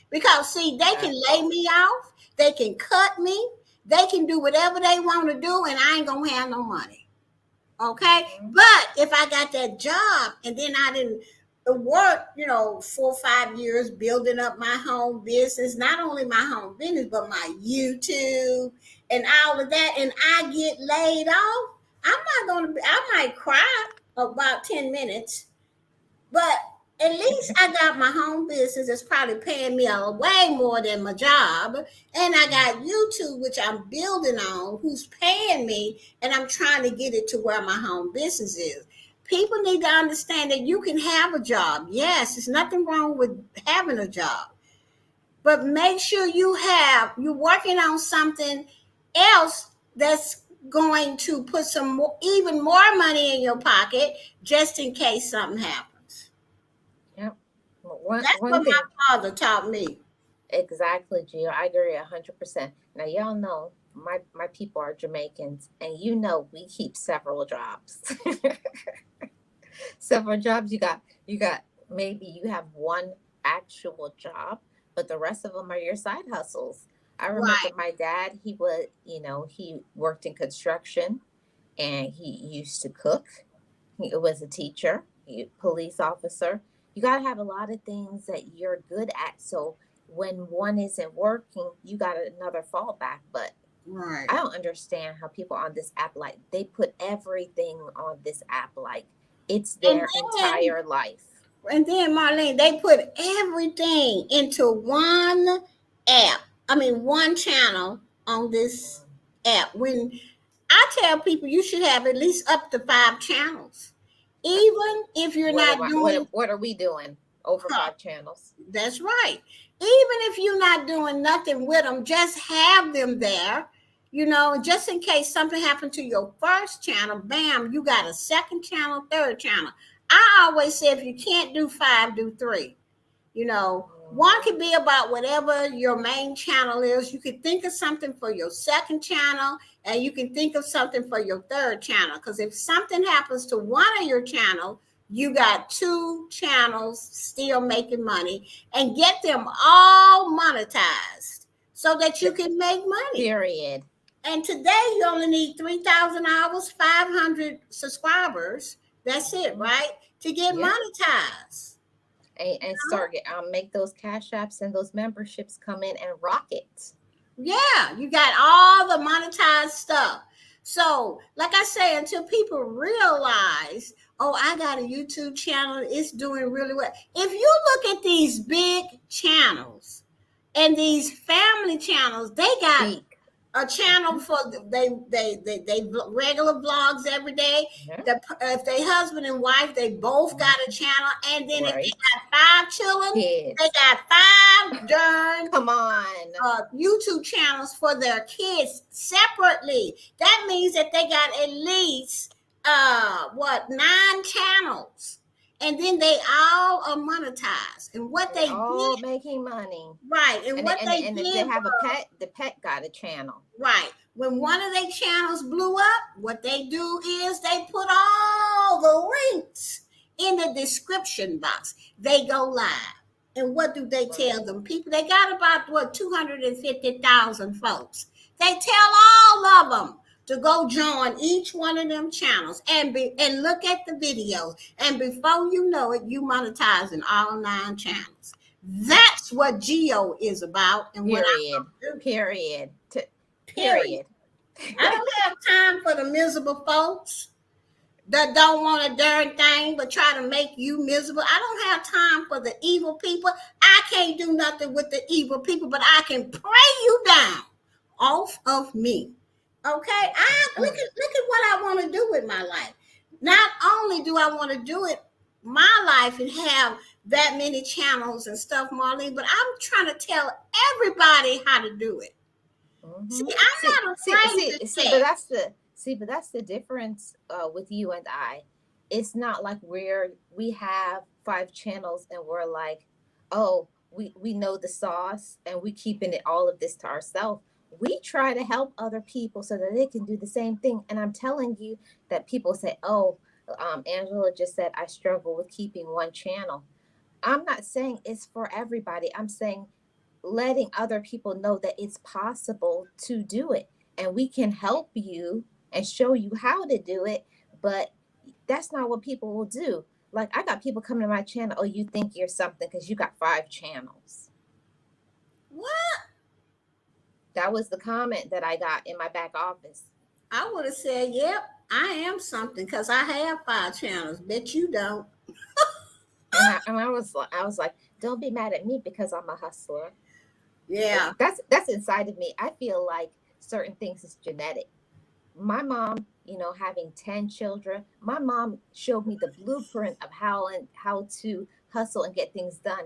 because see, they can
That
lay
part.
me off, they can cut me, they can do whatever they want to do, and I ain't gonna have no money. Okay.
Mhm.
But if I got that job and then I didn't work, 4 or 5 years building up my home business, not only my home business, but my YouTube and all of that, and I get laid off, I'm not going to be, I might cry about 10 minutes, but at least I got my home business that's probably paying me a way more than my job. And I got YouTube, which I'm building on, who's paying me, and I'm trying to get it to where my home business is. People need to understand that you can have a job. Yes, there's nothing wrong with having a job. But make sure you're working on something else that's going to put some more, even more money in your pocket just in case something happens.
Yep. One
That's
one
what
thing.
my father taught me.
Exactly, Gio. I agree 100%. Now y'all know my people are Jamaicans, and you know we keep several jobs. Several jobs. You got maybe you have one actual job, but the rest of them are your side hustles. I remember
Right,
my dad. He worked in construction, and he used to cook. He was a teacher, police officer. You got to have a lot of things that you're good at. So when one isn't working, you got another fallback. But
right.
I don't understand how people on this app, like, they put everything on this app like it's
And
their
then,
entire life.
Marlene, they put everything into one app. I mean, one channel on this app. When I tell people you should have at least up to 5 channels, even if you're
What
not
am I?
doing.
What are we doing? Over 5 channels.
That's right. Even if you're not doing nothing with them, just have them there, just in case something happened to your first channel, bam, you got a second channel, third channel. I always say if you can't do five, do three. One
Mhm.
could be about whatever your main channel is. You could think of something for your second channel, and you can think of something for your third channel. Because if something happens to one of your channels, you got 2 channels still making money, and get them all monetized so that you
The
can make money.
period.
And today you only need 3,000 hours, 500 subscribers. That's it,
Mhm.
right? To get
Yeah.
monetized.
And start make those cash apps and those memberships come in and rock it.
Yeah, you got all the monetized stuff. So, like I say, until people realize, oh, I got a YouTube channel, it's doing really well. If you look at these big channels and these family channels, they got
Speak.
a channel
Mhm.
for they regular vlogs every day.
Yeah.
If they husband and wife, they both got a
Mhm.
channel, and then if they
Right.
got 5 children, they
Kids.
got 5 darn
Come on.
YouTube channels for their kids separately. That means that they got at least 9 channels, and then they all are monetized. And what
They're
they did,
all making money.
right? And
And
what
and
they
and if they
did
have a
was,
pet, the pet got a channel.
right, when one of their channels blew up, what they do is they put all the links in the description box. They go live. And what do they
Right.
tell them? People, they got about 250,000 folks. They tell all of them to go join each one of them channels and look at the videos. And before you know it, you monetizing all 9 channels. That's what Geo is about and what I'm
Period.
gonna do.
Period.
Period.
Period.
I don't have time for the miserable folks. that don't want a darn thing but try to make you miserable. I don't have time for the evil people. I can't do nothing with the evil people, but I can pray you down off of me. Okay? Look at what I want to do with my life. Not only do I want to do it my life and have that many channels and stuff, Marlene, but I'm trying to tell everybody how to do it. See,
Mm-hmm.
I'm not afraid to say.
But that's the difference with you and I. It's not like we have 5 channels and we're like, oh, we know the sauce and we keeping it all of this to ourselves. We try to help other people so that they can do the same thing. And I'm telling you that people say, oh, Angela just said I struggle with keeping one channel. I'm not saying it's for everybody. I'm saying letting other people know that it's possible to do it and we can help you and show you how to do it, but that's not what people will do. Like, I got people coming to my channel, oh, you think you're something because you got 5 channels.
What?
That was the comment that I got in my back office.
I would have said, yep, I am something because I have 5 channels. Bet you don't.
And I was like, don't be mad at me because I'm a hustler.
Yeah.
That's inside of me. I feel like certain things is genetic. My mom, having 10 children, my mom showed me the blueprint of how to hustle and get things done.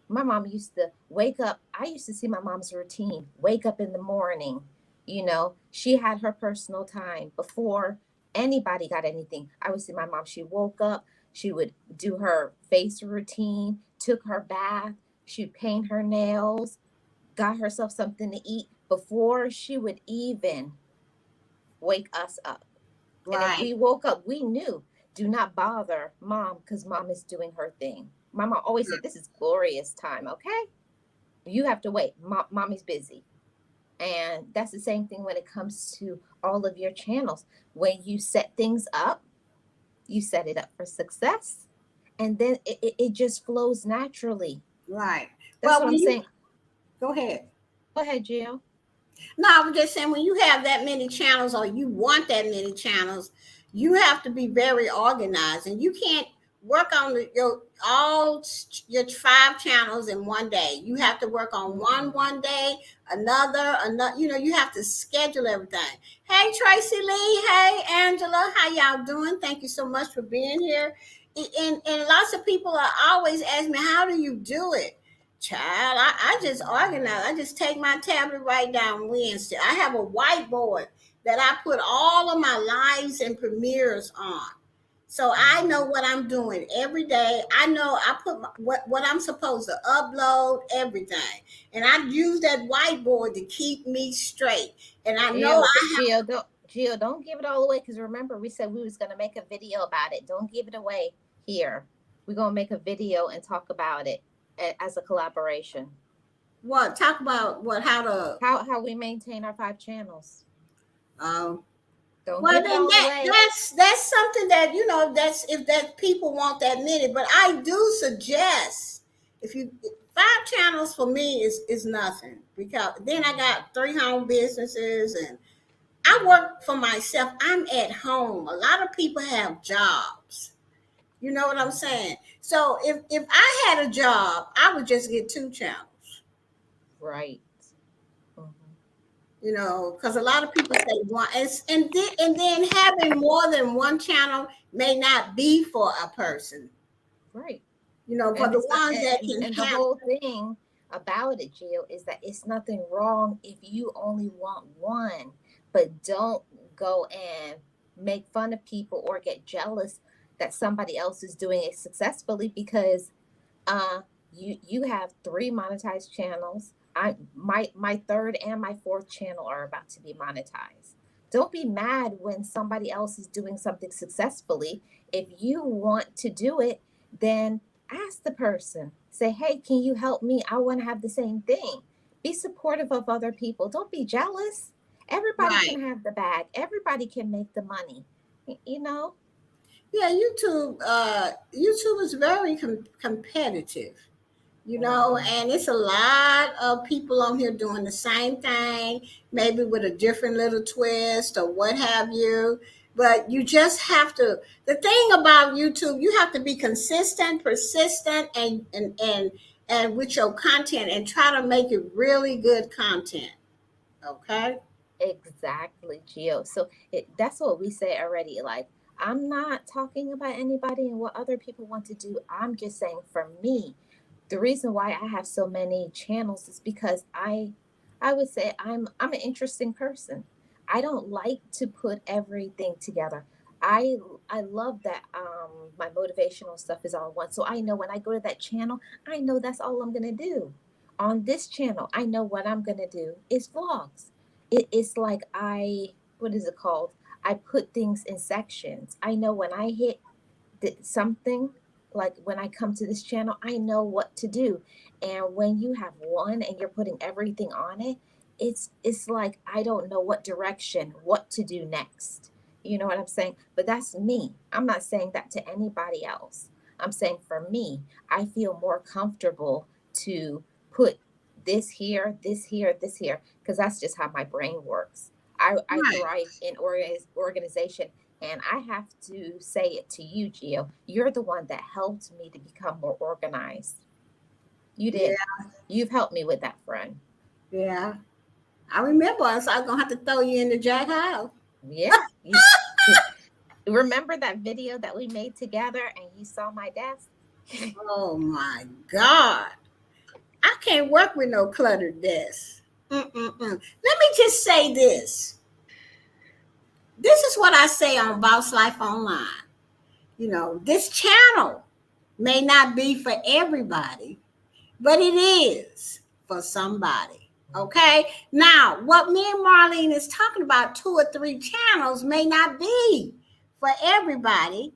My mom used to wake up. I used to see my mom's routine. Wake up in the morning, she had her personal time before anybody got anything. I would see my mom. She woke up, she would do her face routine, took her bath, she'd paint her nails, got herself something to eat before she would even wake us up. And if
Right.
we woke up, we knew, do not bother mom because mom is doing her thing. My mom always said, this is glorious time, okay? You have to wait. Mommy's busy. And that's the same thing when it comes to all of your channels. When you set things up, you set it up for success. And then it just flows naturally.
Right.
That's
Well,
what
when
I'm
you
saying.
go ahead.
Go ahead, Jill.
No, I was just saying when you have that many channels or you want that many channels, you have to be very organized, and you can't work on your 5 channels in one day. You have to work on one day, another. You have to schedule everything. Hey, Tracy Lee. Hey, Angela. How y'all doing? Thank you so much for being here. And lots of people are always asking me, how do you do it? Child, I just organize. I just take my tablet right down Wednesday. I have a whiteboard that I put all of my lives and premieres on. So I know what I'm doing every day. I know I put what I'm supposed to upload, everything. And I use that whiteboard to keep me straight. And I know
Jill, don't give it all away because remember we said we was gonna make a video about it. Don't give it away here. We're gonna make a video and talk about it as a collaboration.
talk about what how to
How we maintain our 5 channels.
um
Don't
well,
give it
then
all away.
that's something that that's if that people want that many. But I do suggest if you 5 channels for me is nothing because then I got 3 home businesses and I work for myself. I'm at home. A lot of people have jobs. You know what I'm saying? So if I had a job, I would just get 2 channels.
Right. Mhm.
Because a lot of people say one, and then having more than one channel may not be for a person.
Right.
For
And
the
it's not
ones that can
and the
handle.
whole thing about it, Jill, is that it's nothing wrong if you only want one, but don't go and make fun of people or get jealous that somebody else is doing it successfully because uh you have 3 monetized channels. My third and my fourth channel are about to be monetized. Don't be mad when somebody else is doing something successfully. If you want to do it, then ask the person. Say, hey, can you help me? I want to have the same thing. Be supportive of other people. Don't be jealous. Everybody
Right.
can have the bag. Everybody can make the money. You know?
Yeah, YouTube is very competitive.
Mhm.
And it's a lot of people on here doing the same thing, maybe with a different little twist or what have you. But you just have to, the thing about YouTube, you have to be consistent, persistent, and with your content, and try to make it really good content. Okay.
Exactly, Gio. So that's what we say already. Like, I'm not talking about anybody and what other people want to do. I'm just saying for me, the reason why I have so many channels is because I would say I'm an interesting person. I don't like to put everything together. I I love that my motivational stuff is all one. So I know when I go to that channel, I know that's all I'm gonna do. On this channel, I know what I'm gonna do is vlogs. It's like what is it called? I put things in sections. I know when I hit something, like when I come to this channel, I know what to do. And when you have one and you're putting everything on it, it's like I don't know what direction, what to do next. You know what I'm saying? But that's me. I'm not saying that to anybody else. I'm saying for me, I feel more comfortable to put this here, this here, because that's just how my brain works. I
Right.
thrive in organization. And I have to say it to you, Gio. You're the one that helped me to become more organized. You
Yeah.
did. You've helped me with that, friend.
Yeah. I remember us. I was gonna have to throw you in the jack house.
Yeah. You remember that video that we made together and you saw my desk?
Oh my God. I can't work with no cluttered desk. Mm-mm-mm. Let me just say this. This is what I say on Boss Life Online. This channel may not be for everybody, but it is for somebody. Okay. Now, what me and Marlene is talking about, 2 or 3 channels, may not be for everybody,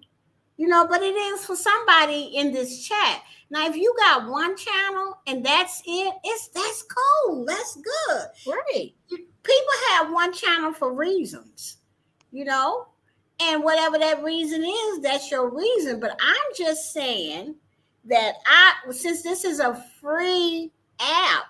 but it is for somebody in this chat. Now, if you got one channel and that's it, that's cool. That's good.
Right.
People have one channel for reasons, you know, and whatever that reason is, that's your reason. But I'm just saying that since this is a free app,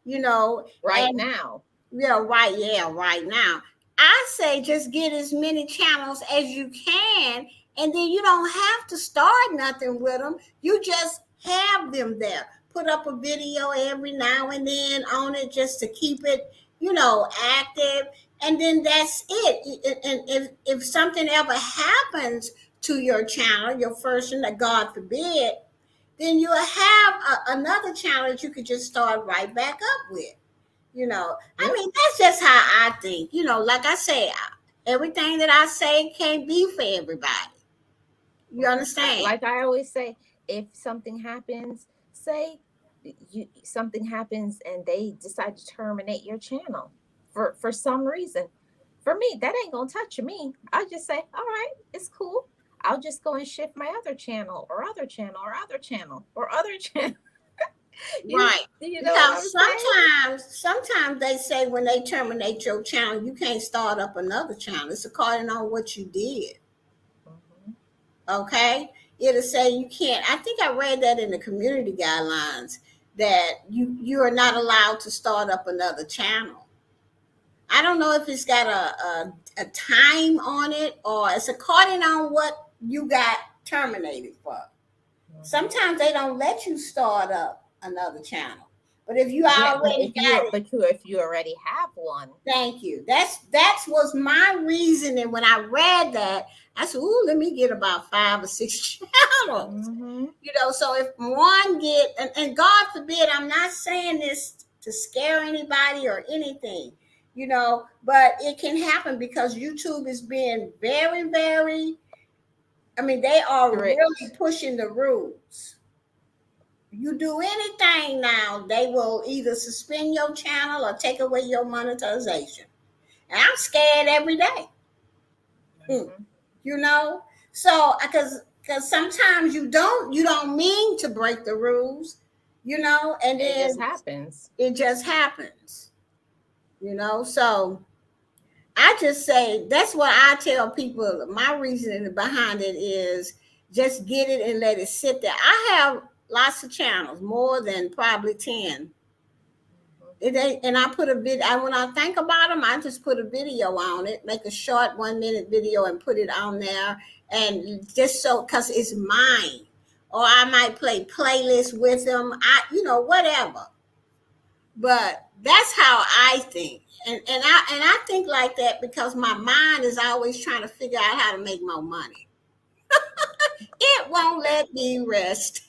you know,
Right
and
now.
yeah, right now. I say just get as many channels as you can, and then you don't have to start nothing with them. You just have them there. Put up a video every now and then on it just to keep it, active, and then that's it. And if something ever happens to your channel, your first one, that God forbid, then you'll have another channel that you could just start right back up with. I
Yep.
mean, that's just how I think. Like I say, everything that I say can't be for everybody. You understand?
Like I always say, if something happens, say something happens and they decide to terminate your channel for some reason. For me, that ain't gonna touch me. I just say, all right, it's cool. I'll just go and shift my other channel or other channel or other channel or other channel.
Right.
You know what
Because
I'm saying?
sometimes they say when they terminate your channel, you can't start up another channel. It's according on what you did.
Mhm.
Okay. It'll say you can't. I think I read that in the community guidelines that you are not allowed to start up another channel. I don't know if it's got a time on it, or it's according on what you got terminated for.
Mhm.
Sometimes they don't let you start up another channel. But if you
Yeah, but
already got it,
if you already have one.
thank you. That's was my reasoning when I read that. I said, "Ooh, let me get about 5 or 6 channels."
Hmm.
So if one and God forbid, I'm not saying this to scare anybody or anything, but it can happen because YouTube is being very, very, I mean, they are really
Strict.
pushing the rules. You do anything now, they will either suspend your channel or take away your monetization. And I'm scared every day. Hmm.
Hmm.
you know so because sometimes you don't mean to break the rules, and
It just
then
happens.
it just happens. So I just say that's what I tell people. My reasoning behind it is just get it and let it sit there. I have lots of channels, more than probably 10, It ain't, and I put a vid. I when I think about them, I just put a video on it, make a short 1 minute video, and put it on there, and just so because it's mine, or I might play playlists with them. Whatever. But that's how I think, and I think like that because my mind is always trying to figure out how to make more money. It won't let me rest.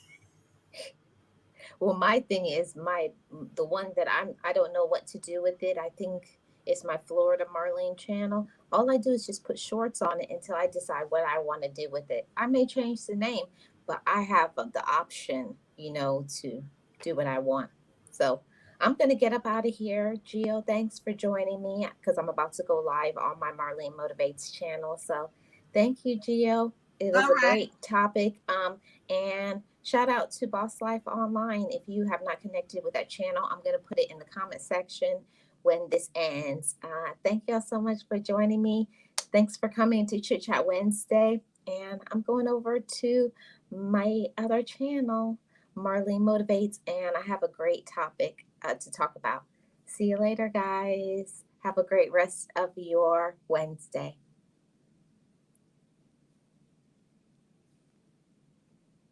Well, my thing is the one that I don't know what to do with it. I think it's my Florida Marlene channel. All I do is just put shorts on it until I decide what I want to do with it. I may change the name, but I have the option, to do what I want. So I'm gonna get up out of here. Gio, thanks for joining me because I'm about to go live on my Marlene Motivates channel. So thank you, Gio. It
All
was a
right.
great topic. And shout out to Boss Life Online. If you have not connected with that channel, I'm going to put it in the comment section when this ends. Thank y'all so much for joining me. Thanks for coming to Chit Chat Wednesday. And I'm going over to my other channel, Marlene Motivates, and I have a great topic to talk about. See you later, guys. Have a great rest of your Wednesday.